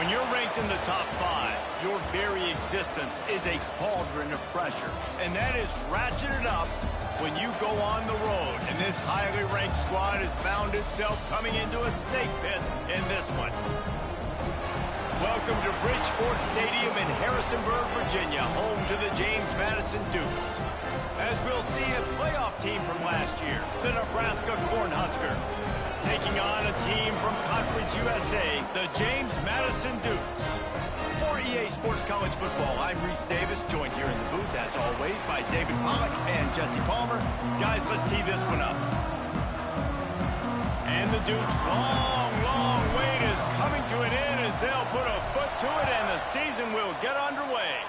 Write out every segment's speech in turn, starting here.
When you're ranked in the top 5, your very existence is a cauldron of pressure. And that is ratcheted up when you go on the road. And this highly ranked squad has found itself coming into a snake pit in this one. Welcome to Bridgeport Stadium in Harrisonburg, Virginia, home to the James Madison Dukes. As we'll see, a playoff team from last year, the Nebraska Cornhuskers, taking on a team from Conference USA, the James Madison Dukes. For EA Sports College Football, I'm Reese Davis, joined here in the booth, as always, by David Pollack and Jesse Palmer. Guys, let's tee this one up. And the Dukes' long wait is coming to an end as they'll put a foot to it, and the season will get underway.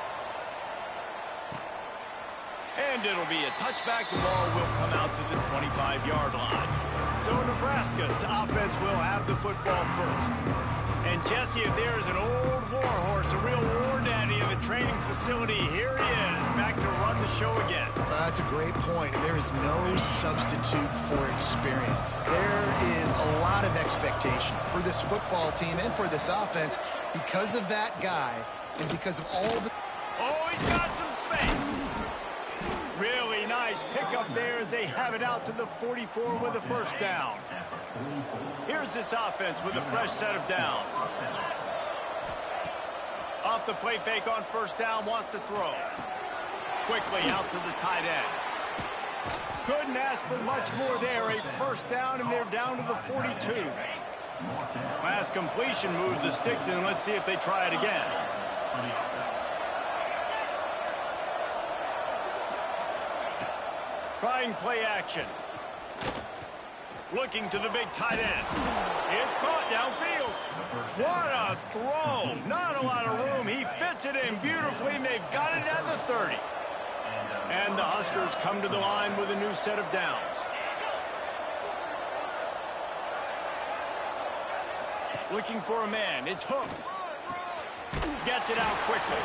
And it'll be a touchback. The ball will come out to the 25-yard line. So Nebraska's offense will have the football first. And Jesse, if there's an old war horse, a real war daddy of a training facility, here he is, back to run the show again. That's a great point, and there is no substitute for experience. There is a lot of expectation for this football team and for this offense because of that guy and because of all the... Oh, he's got some space. Really nice pickup there as they have it out to the 44 with a first down. Here's this offense with a fresh set of downs. Off the play fake on first down, wants to throw. Quickly out to the tight end. Couldn't ask for much more there. A first down, and they're down to the 42. Last completion moves the sticks in. Let's see if they try it again. Trying play action. Looking to the big tight end. It's caught downfield. What a throw. Not a lot of room. He fits it in beautifully, and they've got it at the 30. And the Huskers come to the line with a new set of downs. Looking for a man. It's Hooks. Gets it out quickly.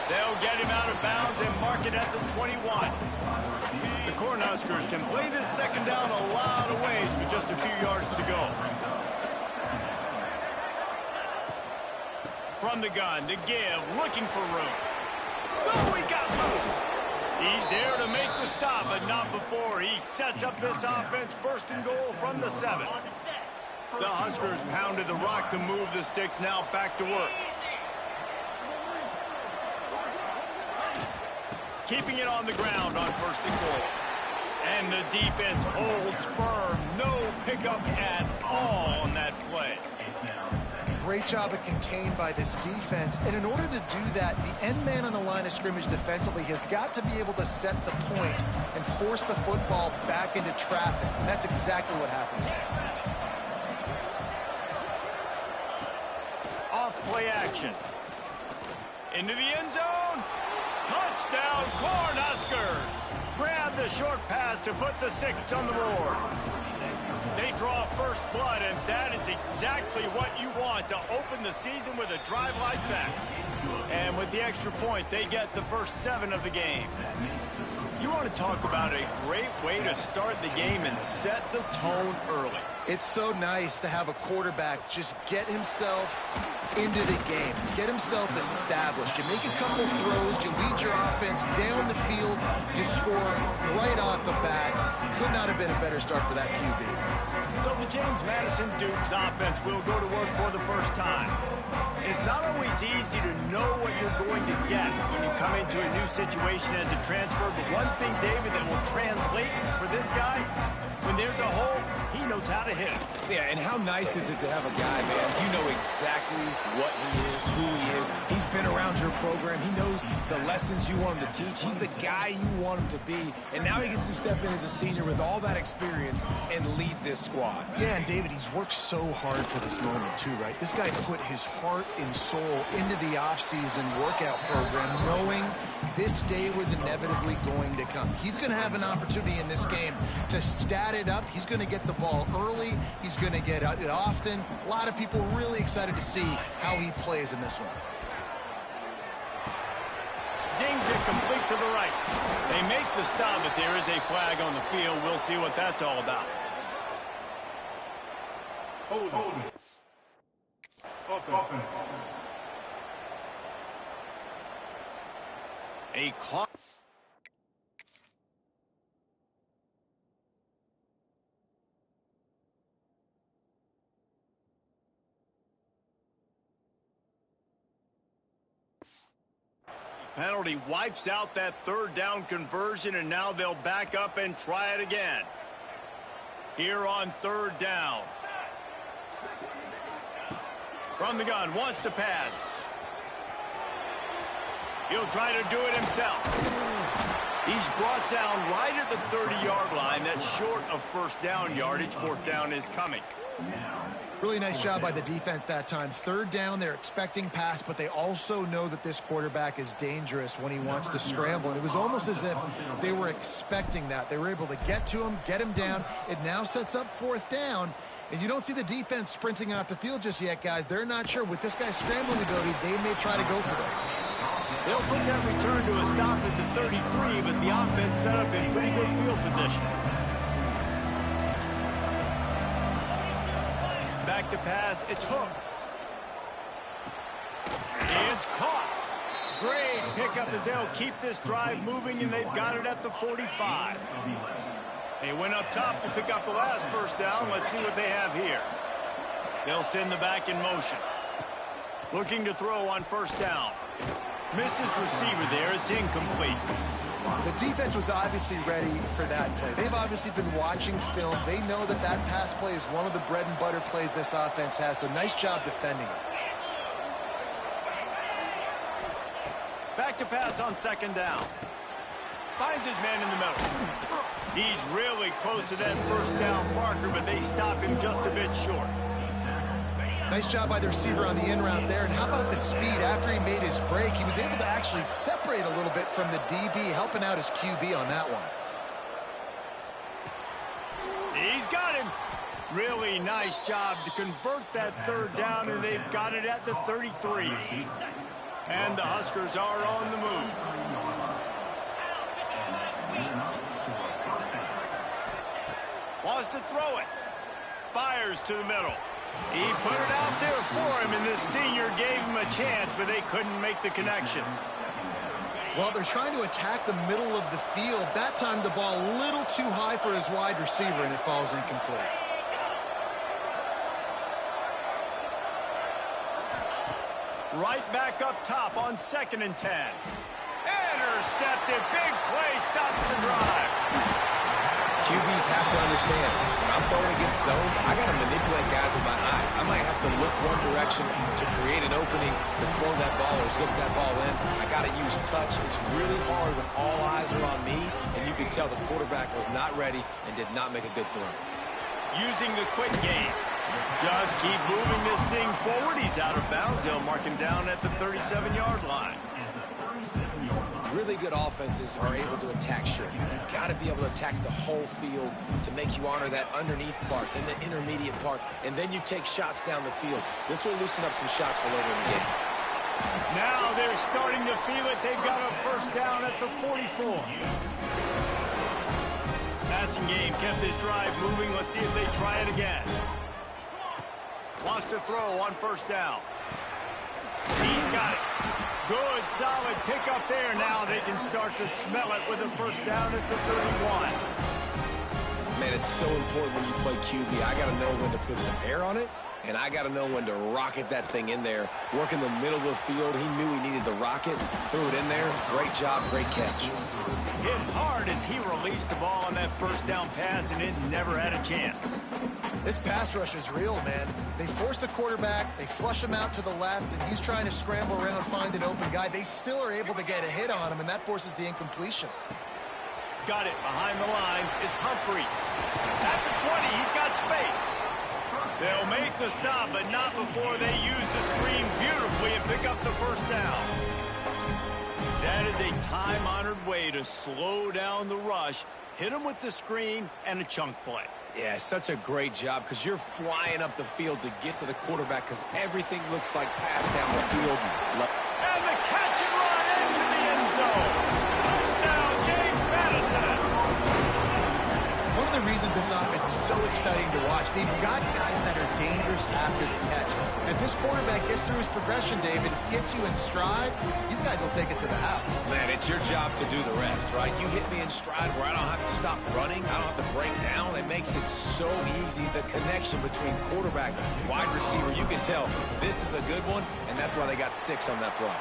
They'll get him out of bounds and mark it at the 21. The Cornhuskers can play this second down a lot of ways with just a few yards to go. From the gun, to give, looking for room. Oh, he got loose. He's there to make the stop, but not before. He sets up this offense first and goal from the 7. The Huskers pounded the rock to move the sticks, now back to work. Keeping it on the ground on first and goal. And the defense holds firm. No pickup at all on that play. Great job of contained by this defense. And in order to do that, the end man on the line of scrimmage defensively has got to be able to set the point and force the football back into traffic. And that's exactly what happened. Off play action. Into the end zone. Touchdown, Cornhuskers! Grab the short pass to put the 6 on the board. They draw first blood, and that is exactly what you want to open the season with a drive like that. And with the extra point, they get the first 7 of the game. You want to talk about a great way to start the game and set the tone early. It's so nice to have a quarterback just get himself into the game, get himself established. You make a couple throws, you lead your offense down the field, you score right off the bat. Could not have been a better start for that QB. So the James Madison Dukes offense will go to work for the first time. It's not always easy to know what you're going to get when you come into a new situation as a transfer, but one thing, David, that will translate for this guy, when there's a hole, he knows how to hit it. Yeah, and how nice is it to have a guy, man, you know exactly what he is, who he is. He's been around your program. He knows the lessons you want him to teach. He's the guy you want him to be. And now he gets to step in as a senior with all that experience and lead this squad. Yeah, and David, he's worked so hard for this moment too, right? This guy put his heart and soul into the offseason workout program knowing this day was inevitably going to come. He's going to have an opportunity in this game to stat it up. He's going to get the ball early. He's going to get it often. A lot of people really excited to see how he plays in this one. Zings it complete to the right. They make the stop, but there is a flag on the field. We'll see what that's all about. Hold. Open. A caught. Penalty wipes out that third down conversion, and now they'll back up and try it again. Here on third down. From the gun, wants to pass. He'll try to do it himself. He's brought down right at the 30-yard line. That's short of first down yardage. Fourth down is coming. Really nice job by the defense that time. Third down, they're expecting pass, but they also know that this quarterback is dangerous when he wants to scramble. And it was almost as if they were expecting that. They were able to get to him, get him down. It now sets up fourth down. And you don't see the defense sprinting off the field just yet, guys. They're not sure. With this guy's scrambling ability, they may try to go for this. They'll put that return to a stop at the 33, but the offense set up in pretty good field position. Back to pass, it's Hooks. It's caught. Great pickup as they'll keep this drive moving, and they've got it at the 45. They went up top to pick up the last first down. Let's see what they have here. They'll send the back in motion. Looking to throw on first down. Missed his receiver there. It's incomplete. The defense was obviously ready for that play. They've obviously been watching film. They know that that pass play is one of the bread and butter plays this offense has, so nice job defending it. Back to pass on second down. Finds his man in the middle. He's really close to that first down marker, but they stop him just a bit short. Nice job by the receiver on the in route there. And how about the speed? After he made his break, he was able to actually separate a little bit from the DB, helping out his QB on that one. He's got him. Really nice job to convert that third down, and they've got it at the 33. And the Huskers are on the move. Wants to throw it. Fires to the middle. He put it out there for him, and this senior gave him a chance, but they couldn't make the connection. Well, they're trying to attack the middle of the field. That time the ball a little too high for his wide receiver, and it falls incomplete. Right back up top on 2nd and 10. Intercepted. Big play. Stops the drive. QBs have to understand, when I'm throwing against zones, I got to manipulate guys with my eyes. I might have to look one direction to create an opening to throw that ball or zip that ball in. I got to use touch. It's really hard when all eyes are on me, and you can tell the quarterback was not ready and did not make a good throw. Using the quick game. Just keep moving this thing forward. He's out of bounds. They'll mark him down at the 37-yard line. Really good offenses are able to attack short. You've got to be able to attack the whole field to make you honor that underneath part, then the intermediate part, and then you take shots down the field. This will loosen up some shots for later in the game. Now they're starting to feel it. They've got a first down at the 44. Passing game kept this drive moving. Let's see if they try it again. Wants to throw on first down. He's got it. Good, solid pickup there. Now they can start to smell it with a first down at the 31. Man, it's so important when you play QB. I got to know when to put some air on it, and I got to know when to rocket that thing in there. Work in the middle of the field. He knew he needed the rocket. Threw it in there. Great job, great catch. Hit hard as he released the ball on that first down pass, and it never had a chance. This pass rush is real, man. They force the quarterback, they flush him out to the left, and he's trying to scramble around, find an open guy. They still are able to get a hit on him, and that forces the incompletion. Got it behind the line. It's Humphreys. At the 20, he's got space. They'll make the stop, but not before they use the screen beautifully and pick up the first down. That is a time-honored way to slow down the rush, hit them with the screen, and a chunk play. Yeah, such a great job because you're flying up the field to get to the quarterback because everything looks like pass down the field. And the catch and run into the end zone. Touchdown, James Madison. One of the reasons this offense is so exciting to watch, they've got guys that are dangerous after the catch. And if this quarterback gets through his progression, David, hits you in stride, these guys will take it to the house. Man, it's it's your job to do the rest, right? You hit me in stride where I don't have to stop running. I don't have to break down. It makes it so easy. The connection between quarterback and wide receiver, you can tell this is a good one, and that's why they got 6 on that play.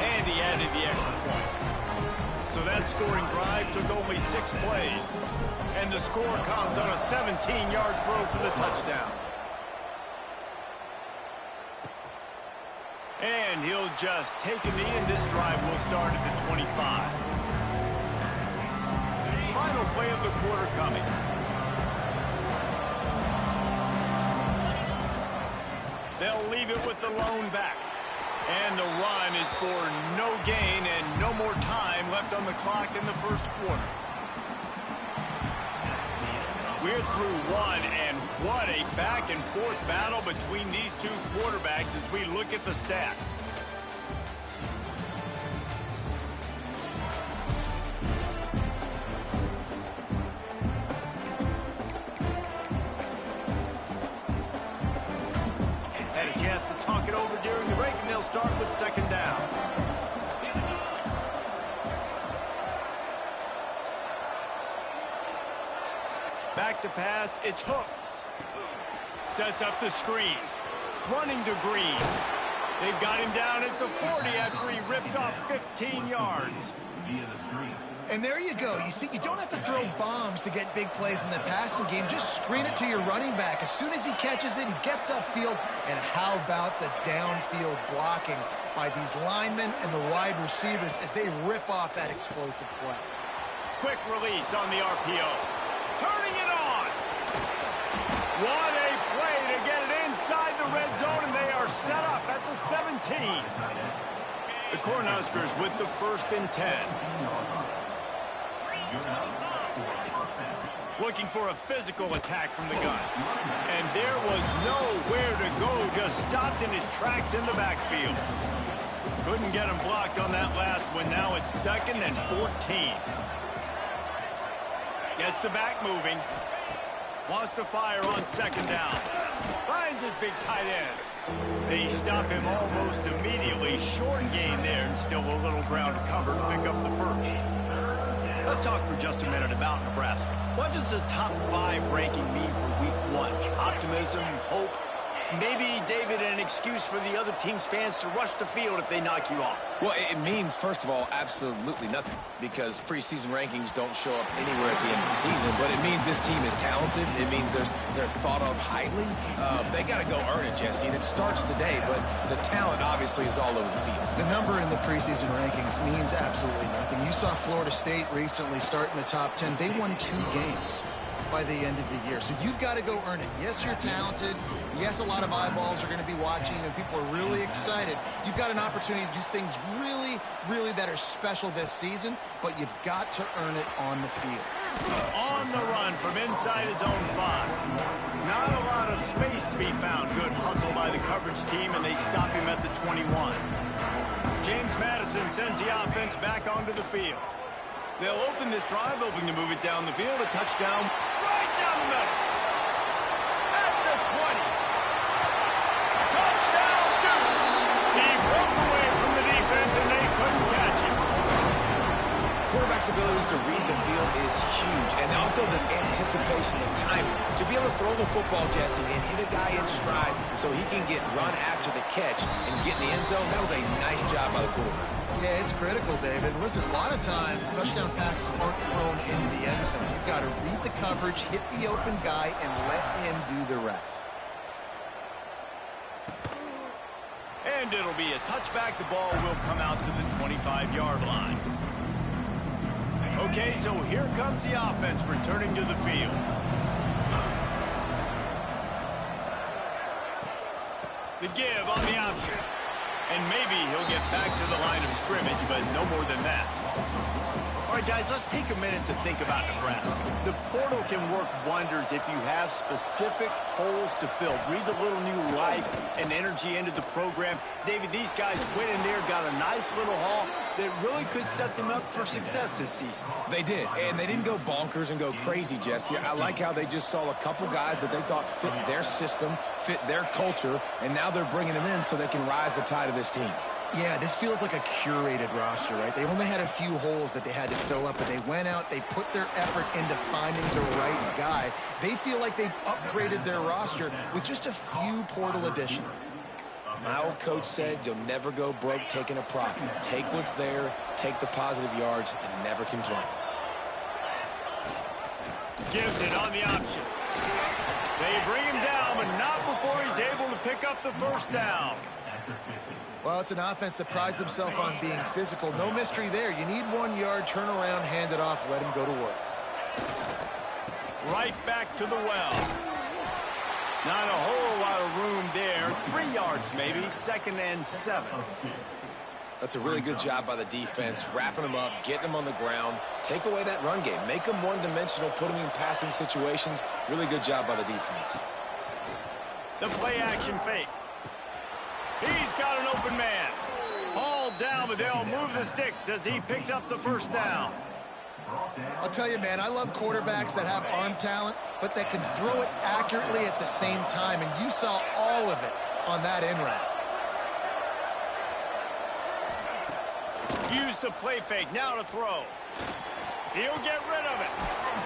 And he added the extra point. So that scoring drive took only 6 plays. And the score comes on a 17-yard throw for the touchdown. And he'll just take a knee, and this drive will start at the 25. Final play of the quarter coming. They'll leave it with the lone back. And the run is for no gain and no more time left on the clock in the first quarter. We're through one, and what a back-and-forth battle between these two quarterbacks as we look at the stats. Had a chance to talk it over during the break, and they'll start with second down. Back to pass, it's Hooks. Sets up the screen. Running to Green. They've got him down at the 40 after he ripped off 15 yards. And there you go. You see, you don't have to throw bombs to get big plays in the passing game. Just screen it to your running back. As soon as he catches it, he gets upfield. And how about the downfield blocking by these linemen and the wide receivers as they rip off that explosive play. Quick release on the RPO. Turning it on. What a play to get it inside the red zone, and they are set up at the 17. The Cornhuskers with the 1st and 10. Looking for a physical attack from the gun. And there was nowhere to go, just stopped in his tracks in the backfield. Couldn't get him blocked on that last one. Now it's 2nd and 14. Gets the back moving. Wants to fire on 2nd down. Finds his big tight end. They stop him almost immediately. Short gain there, and still a little ground to cover to pick up the 1st. Let's talk for just a minute about Nebraska. What does the top 5 ranking mean for week 1? Optimism, hope, maybe, David, an excuse for the other team's fans to rush the field if they knock you off? Well, it means, first of all, absolutely nothing, because preseason rankings don't show up anywhere at the end of the season. But it means this team is talented. It means they're thought of highly. They got to go earn it, Jesse, and it starts today. But the talent, obviously, is all over the field. The number in the preseason rankings means absolutely nothing. You saw Florida State recently start in the top 10. They won 2 games by the end of the year. So you've got to go earn it. Yes, you're talented. Yes, a lot of eyeballs are going to be watching, and people are really excited. You've got an opportunity to do things really, really that are special this season, but you've got to earn it on the field. On the run from inside his own 5. Not a lot of space to be found. Good hustle by the coverage team, and they stop him at the 21. James Madison sends the offense back onto the field. They'll open this drive, hoping to move it down the field. A touchdown right down the middle. At the 20. Touchdown, Dukes. He broke away from the defense, and they couldn't catch him. Quarterback's abilities to read the field is huge, and also the anticipation, the timing. To be able to throw the football, Jesse, and hit a guy in stride so he can get run after the catch and get in the end zone, that was a nice job by the quarterback. Yeah, it's critical, David. Listen, a lot of times touchdown passes aren't thrown into the end zone. You've got to read the coverage, hit the open guy, and let him do the rest. And it'll be a touchback. The ball will come out to the 25-yard line. Okay, so here comes the offense returning to the field. The give on the option. And maybe he'll get back to the line of scrimmage, but no more than that. All right, guys, let's take a minute to think about Nebraska. The portal can work wonders if you have specific holes to fill. Breathe a little new life and energy into the program. David, these guys went in there, got a nice little haul that really could set them up for success this season. They did, and they didn't go bonkers and go crazy, Jesse. I like how they just saw a couple guys that they thought fit their system, fit their culture, and now they're bringing them in so they can rise the tide of this team. Yeah, this feels like a curated roster, right? They only had a few holes that they had to fill up, but they went out, they put their effort into finding the right guy. They feel like they've upgraded their roster with just a few portal additions. My old coach said you'll never go broke taking a profit. Take what's there, take the positive yards, and never complain. Gives it on the option. They bring him down, but not before he's able to pick up the first down. Well, it's an offense that prides themselves on being physical. No mystery there. You need 1 yard, turn around, hand it off, let him go to work. Right back to the well. Not a whole lot of room there. 3 yards maybe, 2nd and 7. That's a really good job by the defense, wrapping them up, getting them on the ground. Take away that run game. Make them one-dimensional, put them in passing situations. Really good job by the defense. The play-action fake. He's got an open man. All down, but they'll move the sticks as he picks up the first down. I'll tell you, man, I love quarterbacks that have arm talent, but that can throw it accurately at the same time, and you saw all of it on that in route. Use the play fake, now to throw. He'll get rid of it.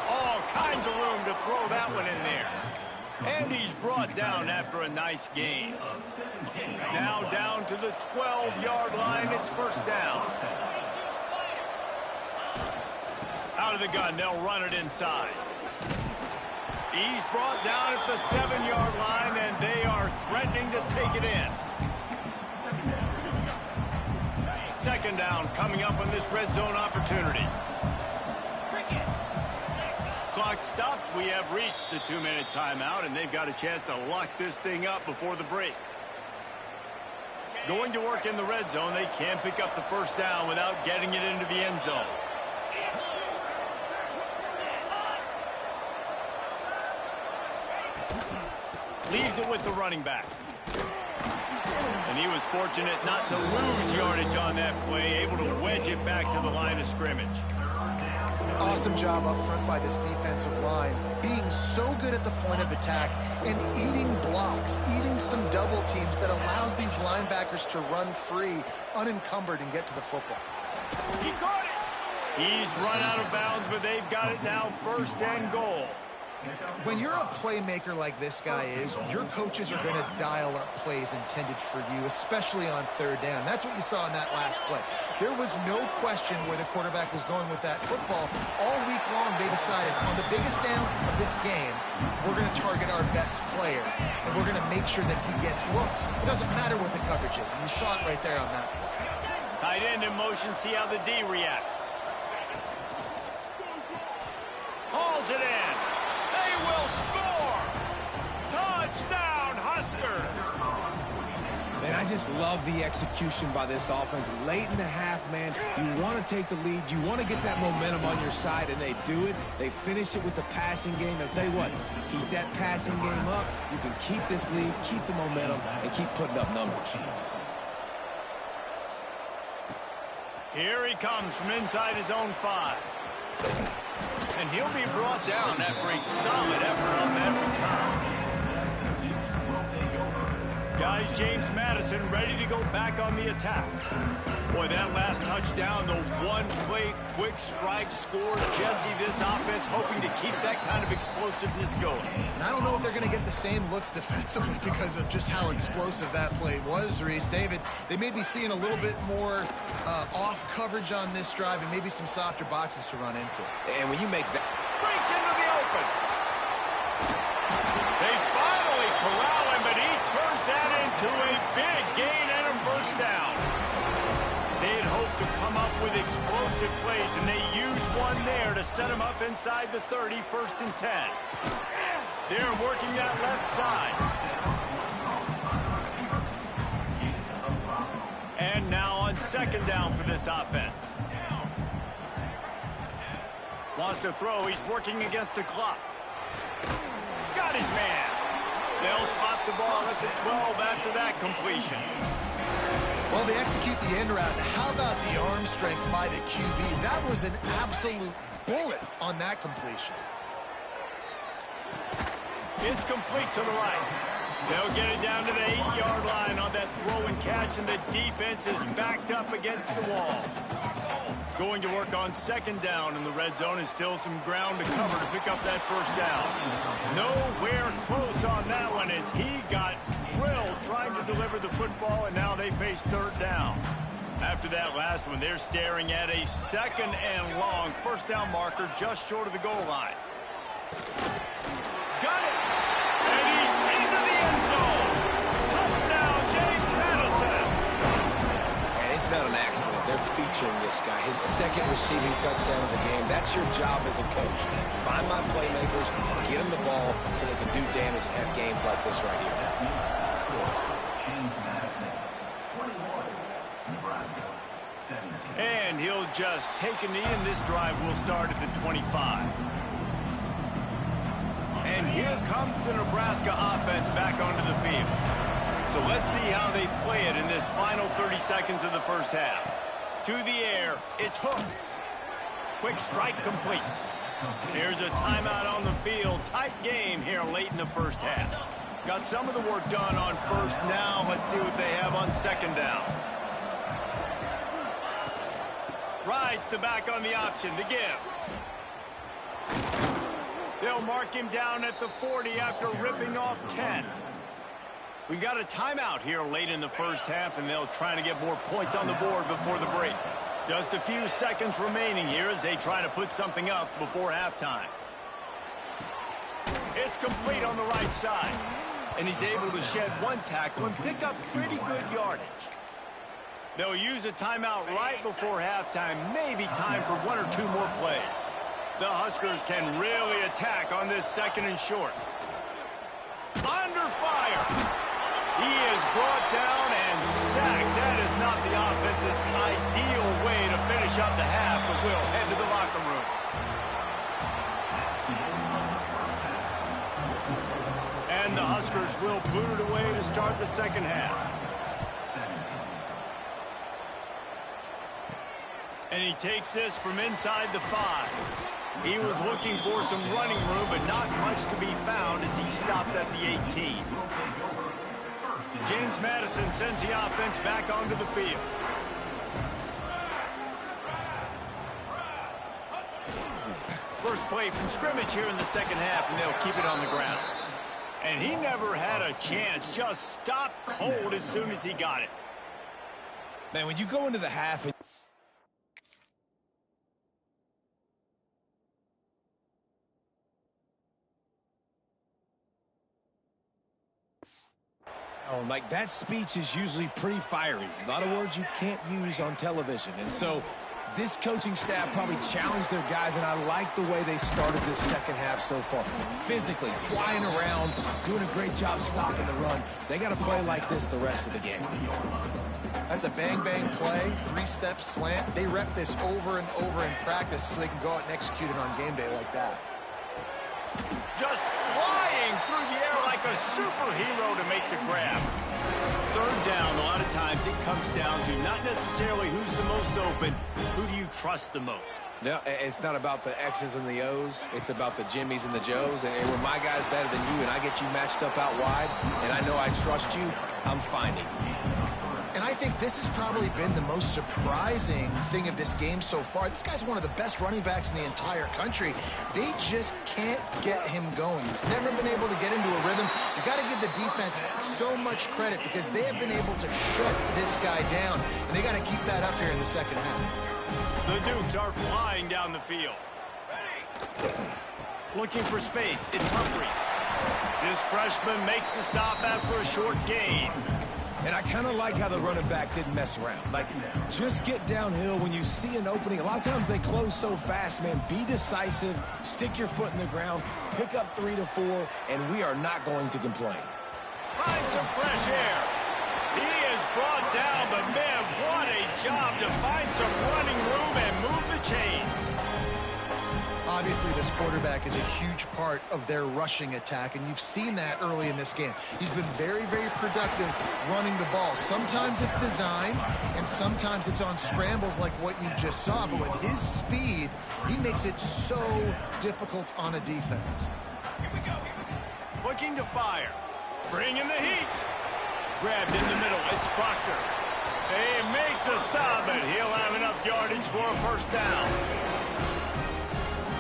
All kinds of room to throw that one in there. And he's brought down after a nice gain. Now down to the 12-yard line, it's first down. Out of the gun, they'll run it inside. He's brought down at the 7-yard line, and they are threatening to take it in. Second down coming up on this red zone opportunity. Clock stops. We have reached the 2-minute timeout, and they've got a chance to lock this thing up before the break. Going to work in the red zone. They can't pick up the first down without getting it into the end zone. Leaves it with the running back. And he was fortunate not to lose yardage on that play, able to wedge it back to the line of scrimmage. Awesome job up front by this defensive line, being so good at the point of attack and eating blocks, eating some double teams that allows these linebackers to run free, unencumbered, and get to the football. He caught it. He's run out of bounds, but they've got it now, first and goal. When you're a playmaker like this guy is, your coaches are going to dial up plays intended for you, especially on third down. That's what you saw in that last play. There was no question where the quarterback was going with that football. All week long, they decided on the biggest downs of this game, we're going to target our best player, and we're going to make sure that he gets looks. It doesn't matter what the coverage is, and you saw it right there on that play. Tight end in motion, see how the D reacts. Hauls it in. They will score! Touchdown, Huskers! Man, I just love the execution by this offense. Late in the half, man, you want to take the lead. You want to get that momentum on your side, and they do it. They finish it with the passing game. I'll tell you what, keep that passing game up. You can keep this lead, keep the momentum, and keep putting up numbers. Here he comes from inside his own 5. And he'll be brought down after a solid effort on that return. Guys, James Madison ready to go back on the attack. Boy, that last touchdown, the one-play quick strike score. Jesse, this offense hoping to keep that kind of explosiveness going. And I don't know if they're going to get the same looks defensively because of just how explosive that play was, Reese. David, they may be seeing a little bit more off coverage on this drive and maybe some softer boxes to run into. And when you make that... Breaks into the open. They finally corral him, but he turns that into a big gain and a first down. They had hoped to come up with explosive plays, and they used one there to set him up inside the 30, 1st and 10. They're working that left side. And now on 2nd down for this offense. Wants to throw. He's working against the clock. Got his man. They'll spot the ball at the 12 after that completion. Well, they execute the end route. How about the arm strength by the QB? That was an absolute bullet on that completion. It's complete to the right. They'll get it down to the 8-yard line on that throw and catch, and the defense is backed up against the wall. Going to work on second down in the red zone, and still some ground to cover to pick up that first down. Nowhere close on that one as he got drilled trying to deliver the football, and now they face third down. After that last one, they're staring at a second and long first down marker just short of the goal line. Got it! And he's into the end zone! Touchdown, James Madison! And it's not an accident. They're featuring this guy. His second receiving touchdown of the game. That's your job as a coach. Find my playmakers, get them the ball so they can do damage and have games like this right here. And he'll just take a knee, and this drive will start at the 25. And here comes the Nebraska offense back onto the field. So let's see how they play it in this final 30 seconds of the first half. To the air, it's Hooks. Quick strike complete. Here's a timeout on the field. Tight game here late in the first half. Got some of the work done on first. Now let's see what they have on second down. Rides the back on the option, the give. They'll mark him down at the 40 after ripping off 10. We got a timeout here late in the first half, and they'll try to get more points on the board before the break. Just a few seconds remaining here as they try to put something up before halftime. It's complete on the right side, and he's able to shed one tackle and pick up pretty good yardage. They'll use a timeout right before halftime, maybe time for one or two more plays. The Huskers can really attack on this second and short. Under fire. He is brought down and sacked. That is not the offense's ideal way to finish up the half, but we'll head to the locker room. And the Huskers will boot it away to start the second half. And he takes this from inside the 5. He was looking for some running room, but not much to be found as he stopped at the 18. James Madison sends the offense back onto the field. First play from scrimmage here in the second half, and they'll keep it on the ground. And he never had a chance, just stopped cold as soon as he got it. Man, when you go into the half and like that speech is usually pretty fiery. A lot of words you can't use on television. And so this coaching staff probably challenged their guys, and I like the way they started this second half so far. Physically, flying around, doing a great job stopping the run. They got to play like this the rest of the game. That's a bang-bang play, 3-step slant. They rep this over and over in practice so they can go out and execute it on game day like that. Just flying through the air like a superhero to make the grab. Third down, a lot of times it comes down to not necessarily who's the most open, who do you trust the most? No, it's not about the X's and the O's. It's about the Jimmys and the Joes. And when my guy's better than you and I get you matched up out wide, and I know I trust you, I'm finding you. And I think this has probably been the most surprising thing of this game so far. This guy's one of the best running backs in the entire country. They just can't get him going. He's never been able to get into a rhythm. You got to give the defense so much credit because they have been able to shut this guy down. And they got to keep that up here in the second half. The Dukes are flying down the field. Looking for space. It's Humphries. This freshman makes the stop after a short gain. And I kind of like how the running back didn't mess around. Like, just get downhill when you see an opening. A lot of times they close so fast, man. Be decisive, stick your foot in the ground, pick up 3 to 4, and we are not going to complain. Find some fresh air. He is brought down, but man, what a job to find some running room and move the chains. Obviously, this quarterback is a huge part of their rushing attack, and you've seen that early in this game. He's been very, very productive running the ball. Sometimes it's designed, and sometimes it's on scrambles like what you just saw. But with his speed, he makes it so difficult on a defense. Looking to fire. Bringing the heat. Grabbed in the middle. It's Proctor. They make the stop, and he'll have enough yardage for a first down.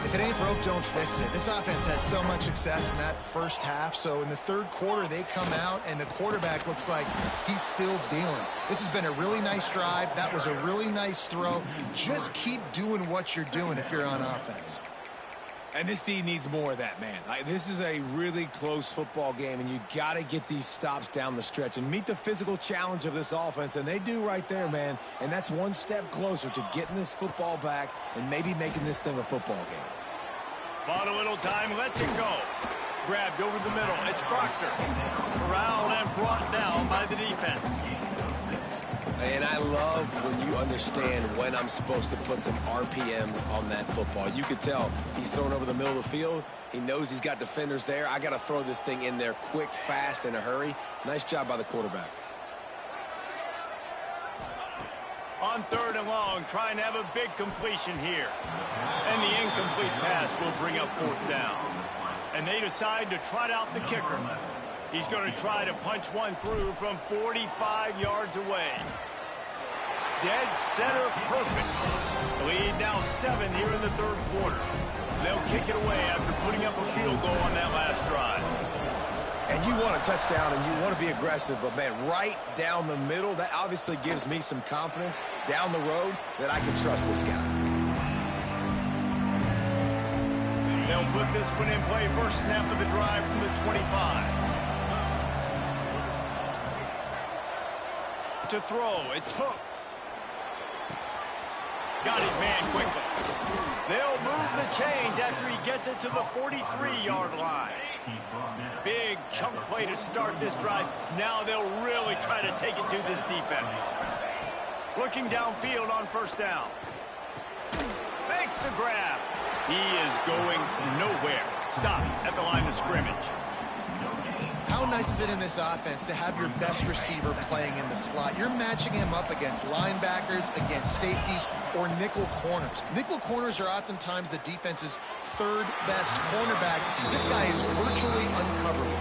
If it ain't broke, don't fix it. This offense had so much success in that first half, so in the third quarter, they come out, and the quarterback looks like he's still dealing. This has been a really nice drive. That was a really nice throw. Just keep doing what you're doing if you're on offense. And this D needs more of that, man. This is a really close football game, and you got to get these stops down the stretch and meet the physical challenge of this offense, and they do right there, man. And that's one step closer to getting this football back and maybe making this thing a football game. Bought a little time, lets it go. Grabbed over the middle. It's Proctor. Corralled and brought down by the defense. And I love when you understand when I'm supposed to put some RPMs on that football. You could tell he's throwing over the middle of the field. He knows he's got defenders there. I got to throw this thing in there quick, fast, in a hurry. Nice job by the quarterback. On third and long, trying to have a big completion here. And the incomplete pass will bring up fourth down. And they decide to trot out the kicker. He's going to try to punch one through from 45 yards away. Dead center perfect. The lead now 7 here in the third quarter. They'll kick it away after putting up a field goal on that last drive. And you want a touchdown and you want to be aggressive, but man, right down the middle, that obviously gives me some confidence down the road that I can trust this guy. They'll put this one in play. First snap of the drive from the 25. To throw, it's Hooks. Got his man quickly. They'll move the chains after he gets it to the 43-yard line. Big chunk play to start this drive. Now they'll really try to take it to this defense. Looking downfield on first down. Makes the grab. He is going nowhere. Stop at the line of scrimmage. How nice is it in this offense to have your best receiver playing in the slot? You're matching him up against linebackers, against safeties, or nickel corners. Nickel corners are oftentimes the defense's third best cornerback. This guy is virtually uncoverable.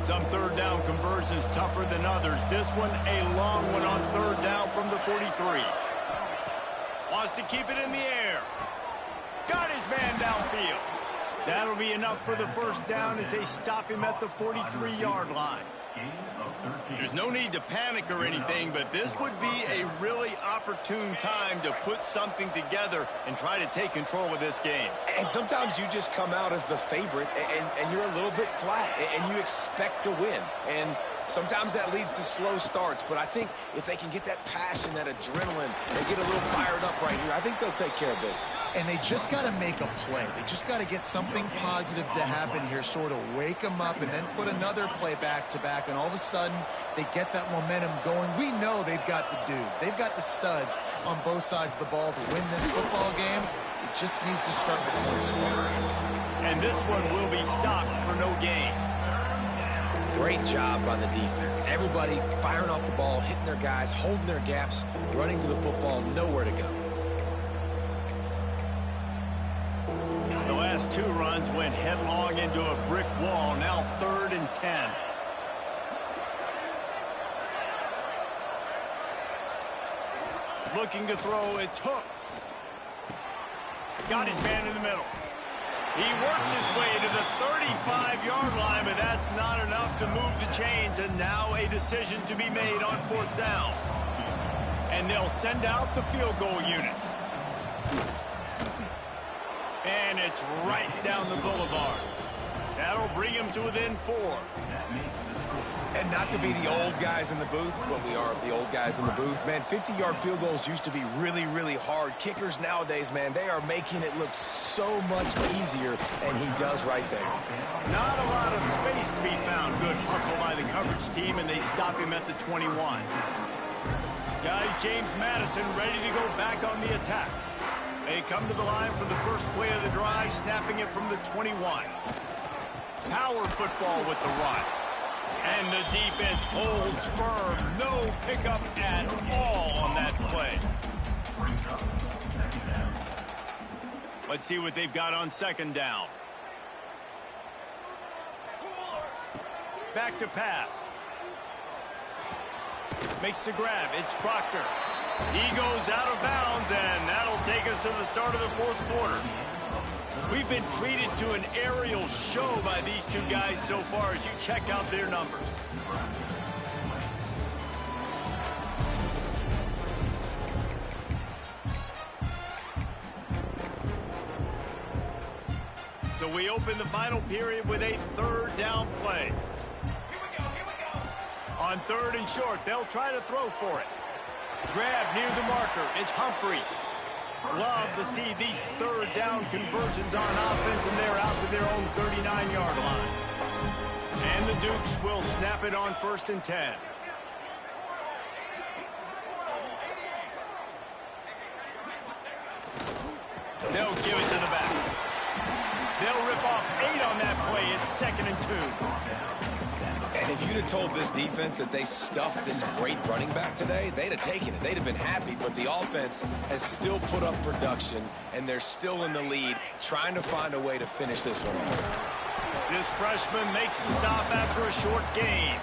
Some third down conversions tougher than others. This one a long one on third down from the 43. Wants to keep it in the air. Got his man downfield. That'll be enough for the first down as they stop him at the 43-yard line. There's no need to panic or anything, but this would be a really opportune time to put something together and try to take control of this game. And sometimes you just come out as the favorite and you're a little bit flat and you expect to win. And sometimes that leads to slow starts, but I think if they can get that passion, that adrenaline, they get a little fired up right here, I think they'll take care of business. And they just got to make a play. They just got to get something positive to happen here, sort of wake them up and then put another play back-to-back, and all of a sudden they get that momentum going. We know they've got the dudes. They've got the studs on both sides of the ball to win this football game. It just needs to start with one score. And this one will be stopped for no gain. Great job by the defense. Everybody firing off the ball, hitting their guys, holding their gaps, running to the football, nowhere to go. The last two runs went headlong into a brick wall. Now 3rd and 10. Looking to throw, it's Hooks. Got his man in the middle. He works his way to the 35-yard line, but that's not enough to move the chains, and now a decision to be made on 4th down. And they'll send out the field goal unit. And it's right down the boulevard. That'll bring him to within 4. And not to be the old guys in the booth, but we are the old guys in the booth. Man, 50-yard field goals used to be really, really hard. Kickers nowadays, man, they are making it look so much easier, and he does right there. Not a lot of space to be found. Good hustle by the coverage team, and they stop him at the 21. Guys, James Madison ready to go back on the attack. They come to the line for the first play of the drive, snapping it from the 21. Power football with the run. And the defense holds firm. No pickup at all on that play. Let's see what they've got on second down. Back to pass. Makes the grab. It's Proctor. He goes out of bounds, and that'll take us to the start of the fourth quarter. We've been treated to an aerial show by these two guys so far as you check out their numbers. So we open the final period with a third down play. On third and short, they'll try to throw for it. Grab near the marker. It's Humphreys. Love to see these third down conversions on offense, and they're out to their own 39-yard line. And the Dukes will snap it on 1st and 10. They'll give it to the back. They'll rip off 8 on that play. It's 2nd and 2. And if you'd have told this defense that they stuffed this great running back today, they'd have taken it. They'd have been happy, but the offense has still put up production, and they're still in the lead, trying to find a way to finish this one off. This freshman makes the stop after a short gain.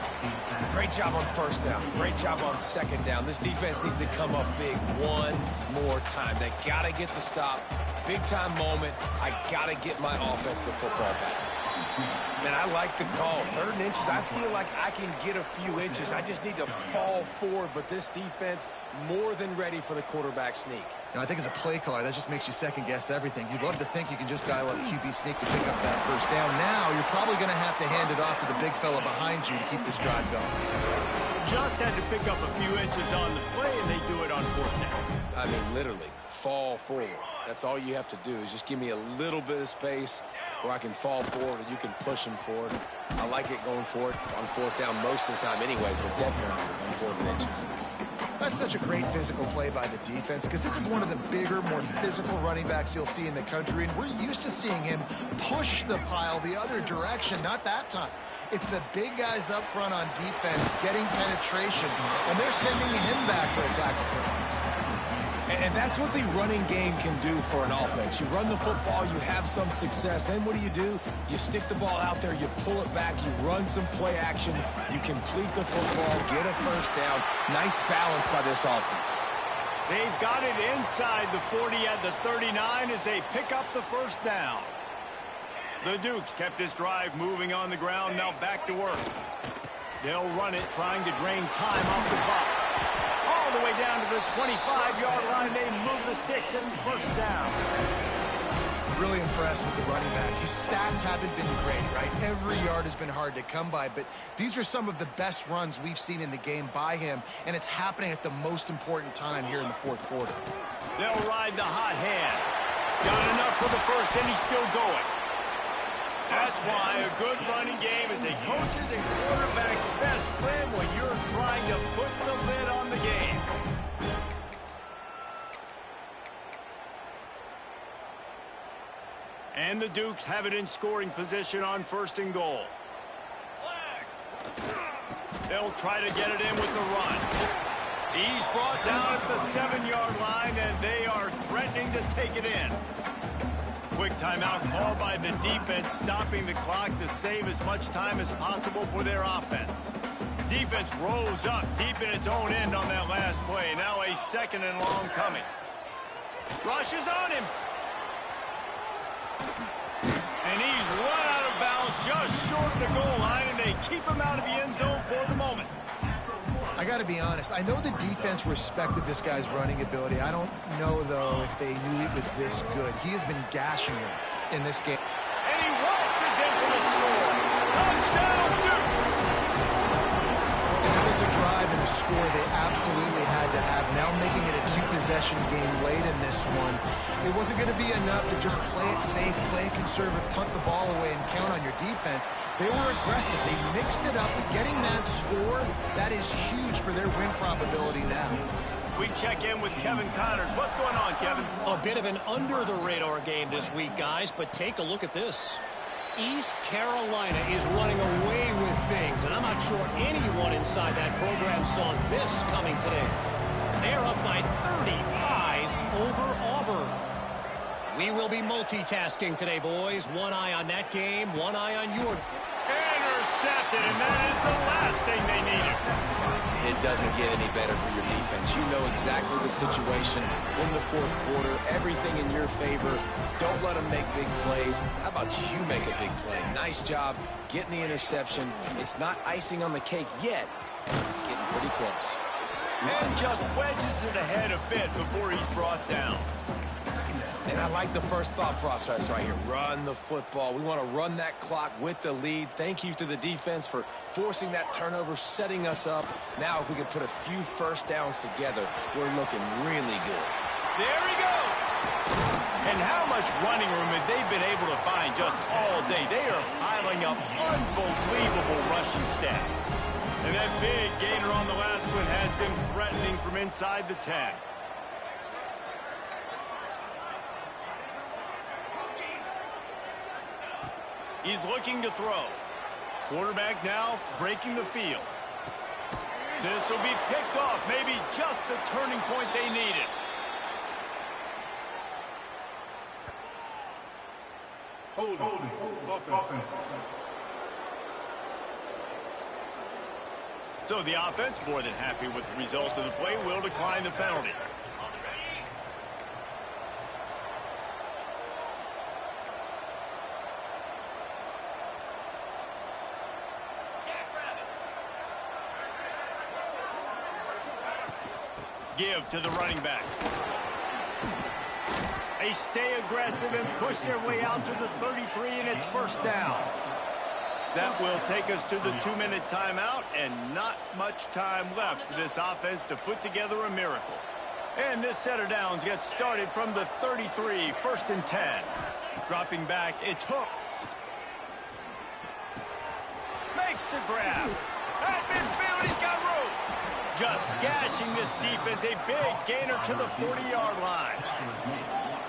Great job on first down. Great job on second down. This defense needs to come up big one more time. They got to get the stop. Big-time moment. I got to get my offense the football back. Man, I like the call. 3rd and inches. I feel like I can get a few inches. I just need to fall forward, but this defense more than ready for the quarterback sneak. You know, I think as a play caller, that just makes you second-guess everything. You'd love to think you can just dial up QB sneak to pick up that first down. Now, you're probably going to have to hand it off to the big fella behind you to keep this drive going. Just had to pick up a few inches on the play, and they do it on 4th down. I mean, literally, fall forward. That's all you have to do is just give me a little bit of space where I can fall forward and you can push him forward. I like it going for it on 4th down most of the time anyways, but definitely on 4th and inches. That's such a great physical play by the defense because this is one of the bigger, more physical running backs you'll see in the country, and we're used to seeing him push the pile the other direction. Not that time. It's the big guys up front on defense getting penetration, and they're sending him back for a tackle for loss. And that's what the running game can do for an offense. You run the football, you have some success. Then what do? You stick the ball out there, you pull it back, you run some play action, you complete the football, get a first down. Nice balance by this offense. They've got it inside the 40 at the 39 as they pick up the first down. The Dukes kept this drive moving on the ground, now back to work. They'll run it, trying to drain time off the clock. All the way down to the 25-yard line. They move the sticks and first down. Really impressed with the running back. His stats haven't been great, right? Every yard has been hard to come by, but these are some of the best runs we've seen in the game by him, and it's happening at the most important time here in the 4th quarter. They'll ride the hot hand. Got enough for the first, and he's still going. That's why a good running game is a coach's and quarterback's best friend when you're trying to put the lid on the game. And the Dukes have it in scoring position on 1st and goal. They'll try to get it in with the run. He's brought down at the 7-yard line, and they are threatening to take it in. Quick timeout called by the defense, stopping the clock to save as much time as possible for their offense. Defense rose up deep in its own end on that last play. Now a 2nd and long coming. Rushes on him. And he's run out of bounds just short of the goal line, and they keep him out of the end zone for the moment. I got to be honest. I know the defense respected this guy's running ability. I don't know, though, if they knew he was this good. He has been gashing them in this game. And he waltzes in for the score. Touchdown, Dukes! And that was a drive and a score they absolutely had to have. Now making it a 2-possession game late in this one. It wasn't going to be enough to just play it safe, play it conservative, punt the ball away, and count on your defense. They were aggressive. They mixed it up, but getting that score, that is huge for their win probability now. We check in with Kevin Connors. What's going on, Kevin? A bit of an under-the-radar game this week, guys, but take a look at this. East Carolina is running away with things, and I'm not sure anyone inside that program saw this coming today. They're up by 35 over Auburn. We will be multitasking today, boys. One eye on that game, one eye on your... Intercepted, and that is the last thing they needed. It doesn't get any better for your defense. You know exactly the situation in the fourth quarter, everything in your favor. Don't let them make big plays. How about you make a big play? Nice job getting the interception. It's not icing on the cake yet. It's getting pretty close. And just wedges it ahead a bit before he's brought down. And I like the first thought process right here. Run the football. We want to run that clock with the lead. Thank you to the defense for forcing that turnover, setting us up. Now, if we can put a few first downs together, we're looking really good. There he goes. And how much running room have they been able to find just all day? They are piling up unbelievable rushing stats. And that big gainer on the last one has them threatening from inside the 10. He's looking to throw. Quarterback now breaking the field. This will be picked off. Maybe just the turning point they needed. Holding. Offense. So the offense, more than happy with the result of the play, will decline the penalty. Give to the running back. They stay aggressive and push their way out to the 33, and it's first down. That will take us to the 2-minute timeout, and not much time left for this offense to put together a miracle. And this set of downs gets started from the 33, first and 10. Dropping back, it's Hooks. Makes the grab. At midfield, he's got room. Just gashing this defense, a big gainer to the 40-yard line.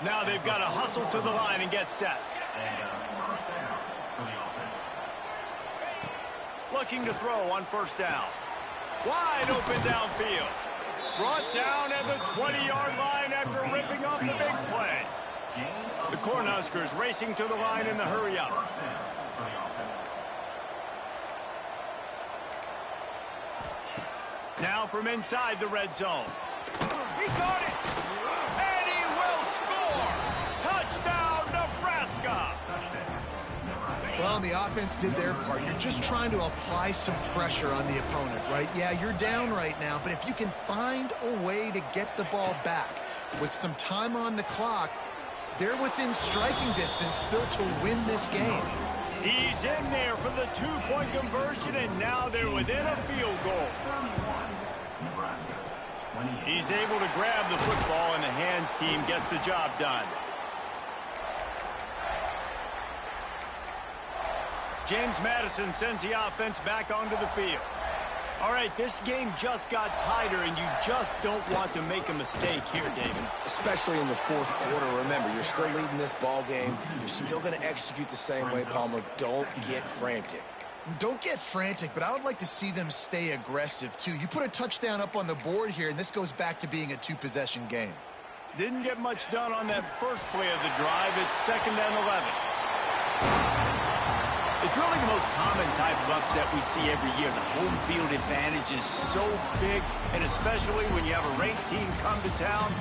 Now they've got to hustle to the line and get set. Looking to throw on first down. Wide open downfield. Brought down at the 20-yard line after ripping off the big play. The Cornhuskers racing to the line in the hurry-up. Now from inside the red zone. He got it! And he will score! Touchdown, Nebraska! Well, the offense did their part. You're just trying to apply some pressure on the opponent, right? Yeah, you're down right now, but if you can find a way to get the ball back with some time on the clock, they're within striking distance still to win this game. He's in there for the two-point conversion, and now they're within a field goal. He's able to grab the football, and the hands team gets the job done. James Madison sends the offense back onto the field. All right, this game just got tighter, and you just don't want to make a mistake here, David. Especially in the fourth quarter. Remember, you're still leading this ball game. You're still going to execute the same way, Palmer. Don't get frantic. Don't get frantic, but I would like to see them stay aggressive, too. You put a touchdown up on the board here, and this goes back to being a two-possession game. Didn't get much done on that first play of the drive. It's 2nd and 11. It's really the most common type of upset we see every year. The home field advantage is so big, and especially when you have a ranked team come to town.